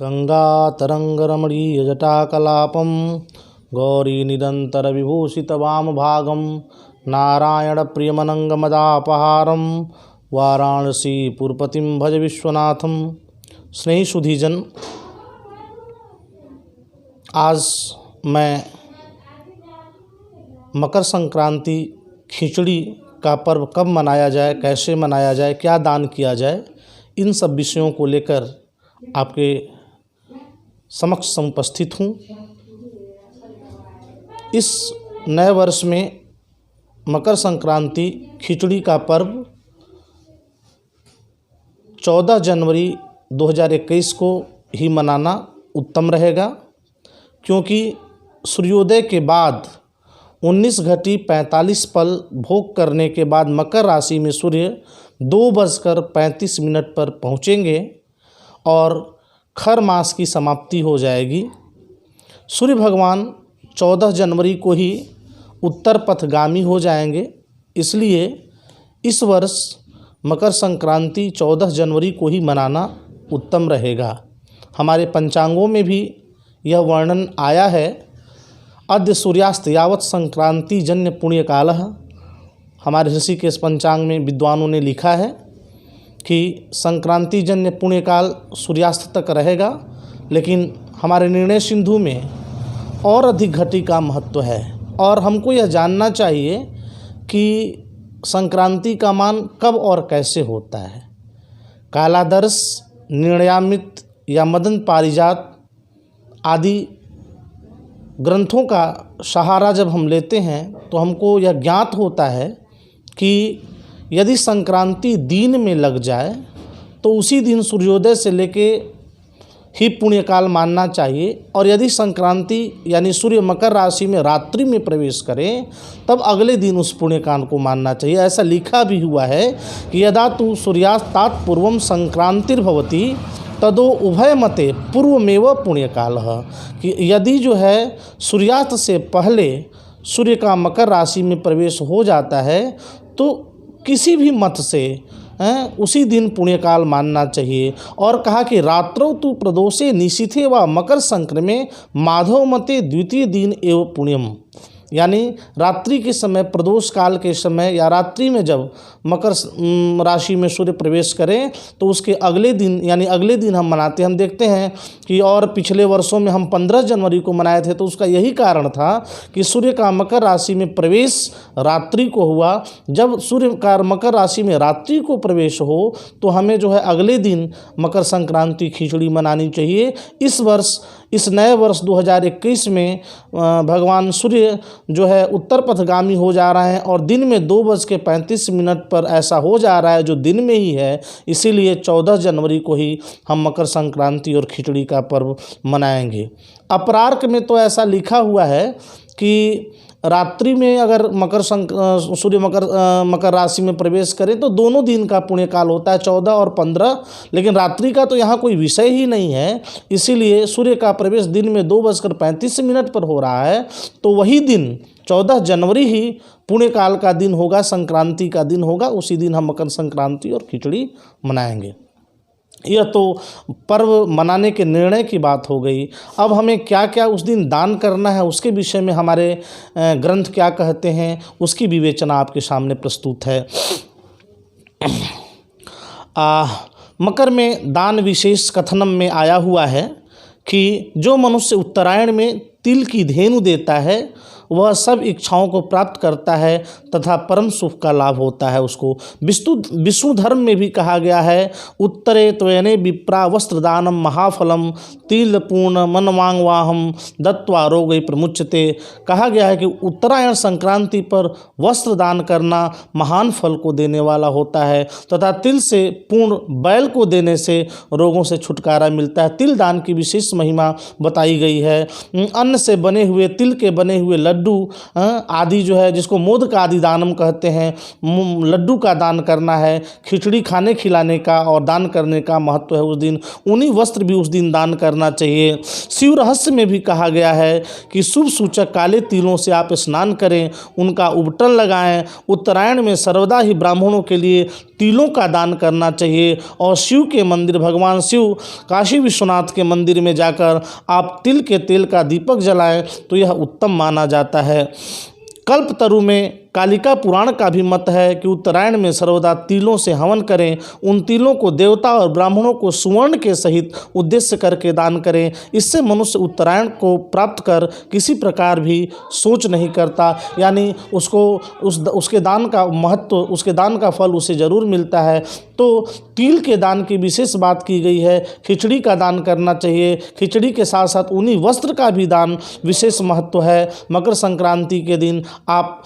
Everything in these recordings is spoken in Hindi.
गंगातरंगरमणीयजटाकलापं गौरीनिरन्तरविभूषितवामभागं नारायणप्रियमनङ्गमदापहारं वाराणसीपुरपतिं भज विश्वनाथं। स्नेही सुधीजन, आज मैं मकर संक्रांति खिचड़ी का पर्व कब मनाया जाए, कैसे मनाया जाए, क्या दान किया जाए, इन सब विषयों को लेकर आपके समक्ष उपस्थित हूँ। इस नए वर्ष में मकर संक्रांति खिचड़ी का पर्व 14 जनवरी 2021 को ही मनाना उत्तम रहेगा, क्योंकि सूर्योदय के बाद 19:45 भोग करने के बाद मकर राशि में सूर्य 2:35 पर पहुँचेंगे और खर मास की समाप्ति हो जाएगी। सूर्य भगवान 14 जनवरी को ही उत्तर पथगामी हो जाएंगे, इसलिए इस वर्ष मकर संक्रांति 14 जनवरी को ही मनाना उत्तम रहेगा। हमारे पंचांगों में भी यह वर्णन आया है, अद्य सूर्यास्त यावत संक्रांति जन्य पुण्य कालः। हमारे ऋषिकेश पंचांग में विद्वानों ने लिखा है कि संक्रांति जन्य पुण्य काल सूर्यास्त तक रहेगा, लेकिन हमारे निर्णय सिंधु में और अधिक घटी का महत्व है और हमको यह जानना चाहिए कि संक्रांति का मान कब और कैसे होता है। कालादर्श, निर्णयामृत या मदन पारिजात आदि ग्रंथों का सहारा जब हम लेते हैं तो हमको यह ज्ञात होता है कि यदि संक्रांति दिन में लग जाए तो उसी दिन सूर्योदय से लेके ही पुण्यकाल मानना चाहिए, और यदि संक्रांति यानी सूर्य मकर राशि में रात्रि में प्रवेश करें तब अगले दिन उस पुण्यकाल को मानना चाहिए। ऐसा लिखा भी हुआ है कि यदा तु सूर्यास्तात पूर्वम संक्रांतिर्भवति तदो उभय मते पूर्वमेव पुण्यकाल, कि यदि जो है सूर्यास्त से पहले सूर्य का मकर राशि में प्रवेश हो जाता है तो किसी भी मत से उसी दिन पुण्यकाल मानना चाहिए। और कहा कि रात्रौ तु प्रदोषे निशीथे व मकर संक्रमे माधव मते द्वितीय दिन एव पुण्यम, यानी रात्रि के समय, प्रदोष काल के समय या रात्रि में जब मकर राशि में सूर्य प्रवेश करें तो उसके अगले दिन यानी अगले दिन हम मनाते हैं। हम देखते हैं कि और पिछले वर्षों में हम 15 जनवरी को मनाए थे, तो उसका यही कारण था कि सूर्य का मकर राशि में प्रवेश रात्रि को हुआ। जब सूर्य का मकर राशि में रात्रि को प्रवेश हो तो हमें जो है अगले दिन मकर संक्रांति खिचड़ी मनानी चाहिए। इस वर्ष, इस नए वर्ष 2021 में भगवान सूर्य जो है उत्तर पथगामी हो जा रहे हैं और दिन में 2:35 पर ऐसा हो जा रहा है जो दिन में ही है। इसीलिए 14 जनवरी को ही हम मकर संक्रांति और खिचड़ी का पर्व मनाएंगे। अपरार्क में तो ऐसा लिखा हुआ है कि रात्रि में अगर सूर्य मकर राशि में प्रवेश करे तो दोनों दिन का पुण्यकाल होता है, 14 और 15, लेकिन रात्रि का तो यहाँ कोई विषय ही नहीं है। इसीलिए सूर्य का प्रवेश दिन में 2:35 पर हो रहा है, तो वही दिन 14 जनवरी ही पुण्यकाल का दिन होगा, संक्रांति का दिन होगा। उसी दिन हम मकर संक्रांति और खिचड़ी मनाएंगे। यह तो पर्व मनाने के निर्णय की बात हो गई। अब हमें क्या क्या उस दिन दान करना है, उसके विषय में हमारे ग्रंथ क्या कहते हैं, उसकी विवेचना आपके सामने प्रस्तुत है। मकर में दान विशेष कथनम में आया हुआ है कि जो मनुष्य उत्तरायण में तिल की धेनु देता है वह सब इच्छाओं को प्राप्त करता है तथा परम सुख का लाभ होता है उसको। विष्णु धर्म में भी कहा गया है, उत्तरे त्वयने विप्रा वस्त्रदानम महाफलम तिल पूर्ण मनवांगवाहम दत्वा रोगै प्रमुच्यते। कहा गया है कि उत्तरायण संक्रांति पर वस्त्र दान करना महान फल को देने वाला होता है तथा तिल से पूर्ण बैल को देने से रोगों से छुटकारा मिलता है। तिल दान की विशेष महिमा बताई गई है। अन्न से बने हुए, तिल के बने हुए लड्डू आदि जो है, जिसको मोदक आदि दानम कहते हैं, लड्डू का दान करना है। खिचड़ी खाने खिलाने का और दान करने का महत्व है उस दिन। ऊनी वस्त्र भी उस दिन दान करना चाहिए। शिव रहस्य में भी कहा गया है कि शुभ सूचक काले तिलों से आप स्नान करें, उनका उबटन लगाएं। उत्तरायण में सर्वदा ही ब्राह्मणों के लिए तिलों का दान करना चाहिए। और शिव के मंदिर, भगवान शिव काशी विश्वनाथ के मंदिर में जाकर आप तिल के तेल का दीपक जलाएं तो यह उत्तम माना जाता है। कल्पतरु में कालिका पुराण का भी मत है कि उत्तरायण में सर्वदा तिलों से हवन करें। उन तिलों को देवता और ब्राह्मणों को सुवर्ण के सहित उद्देश्य करके दान करें। इससे मनुष्य उत्तरायण को प्राप्त कर किसी प्रकार भी सोच नहीं करता, यानी उसके दान का महत्व, उसके दान का फल उसे ज़रूर मिलता है। तो तिल के दान की विशेष बात की गई है। खिचड़ी का दान करना चाहिए। खिचड़ी के साथ साथ ऊनी वस्त्र का भी दान विशेष महत्व है। मकर संक्रांति के दिन आप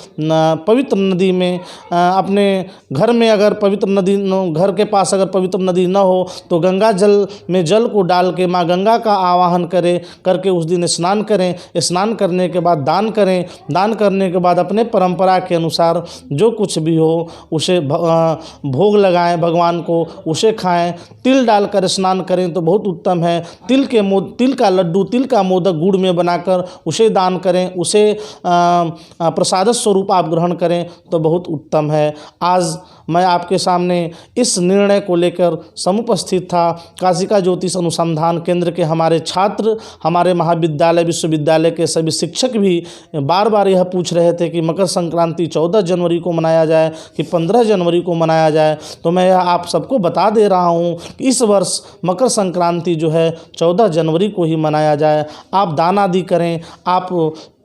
पवित्र नदी में अपने घर में, अगर पवित्र नदी, घर के पास अगर पवित्र नदी न हो तो गंगा जल में जल को डाल के माँ गंगा का आवाहन करके उस दिन स्नान करें। स्नान करने के बाद दान करें। दान करने के बाद अपने परंपरा के अनुसार जो कुछ भी हो उसे भोग लगाएं भगवान को, उसे खाएं। तिल डालकर स्नान करें तो बहुत उत्तम है। तिल का लड्डू, तिल का मोदक गुड़ में बनाकर उसे दान करें, उसे प्रसाद स्वरूप आप ग्रहण करें तो बहुत उत्तम है। आज मैं आपके सामने इस निर्णय को लेकर समुपस्थित था। काशिका ज्योतिष अनुसंधान केंद्र के हमारे छात्र, हमारे महाविद्यालय विश्वविद्यालय के सभी शिक्षक भी बार बार यह पूछ रहे थे कि मकर संक्रांति 14 जनवरी को मनाया जाए कि 15 जनवरी को मनाया जाए। तो मैं आप सबको बता दे रहा हूँ कि इस वर्ष मकर संक्रांति जो है 14 जनवरी को ही मनाया जाए। आप दान आदि करें, आप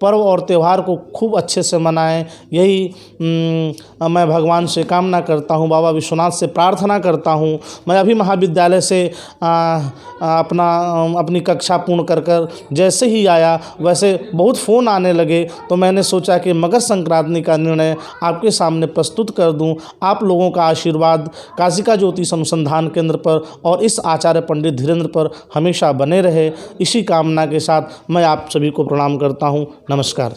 पर्व और त्यौहार को खूब अच्छे से मनाएं। यही मैं भगवान से कामना करता हूं, बाबा विश्वनाथ से प्रार्थना करता हूं। मैं अभी महाविद्यालय से अपनी कक्षा पूर्ण कर जैसे ही आया वैसे बहुत फ़ोन आने लगे, तो मैंने सोचा कि मकर संक्रांति का निर्णय आपके सामने प्रस्तुत कर दूं। आप लोगों का आशीर्वाद काशिका ज्योतिष अनुसंधान केंद्र पर और इस आचार्य पंडित धीरेन्द्र पर हमेशा बने रहे। इसी कामना के साथ मैं आप सभी को प्रणाम करता हूं। नमस्कार।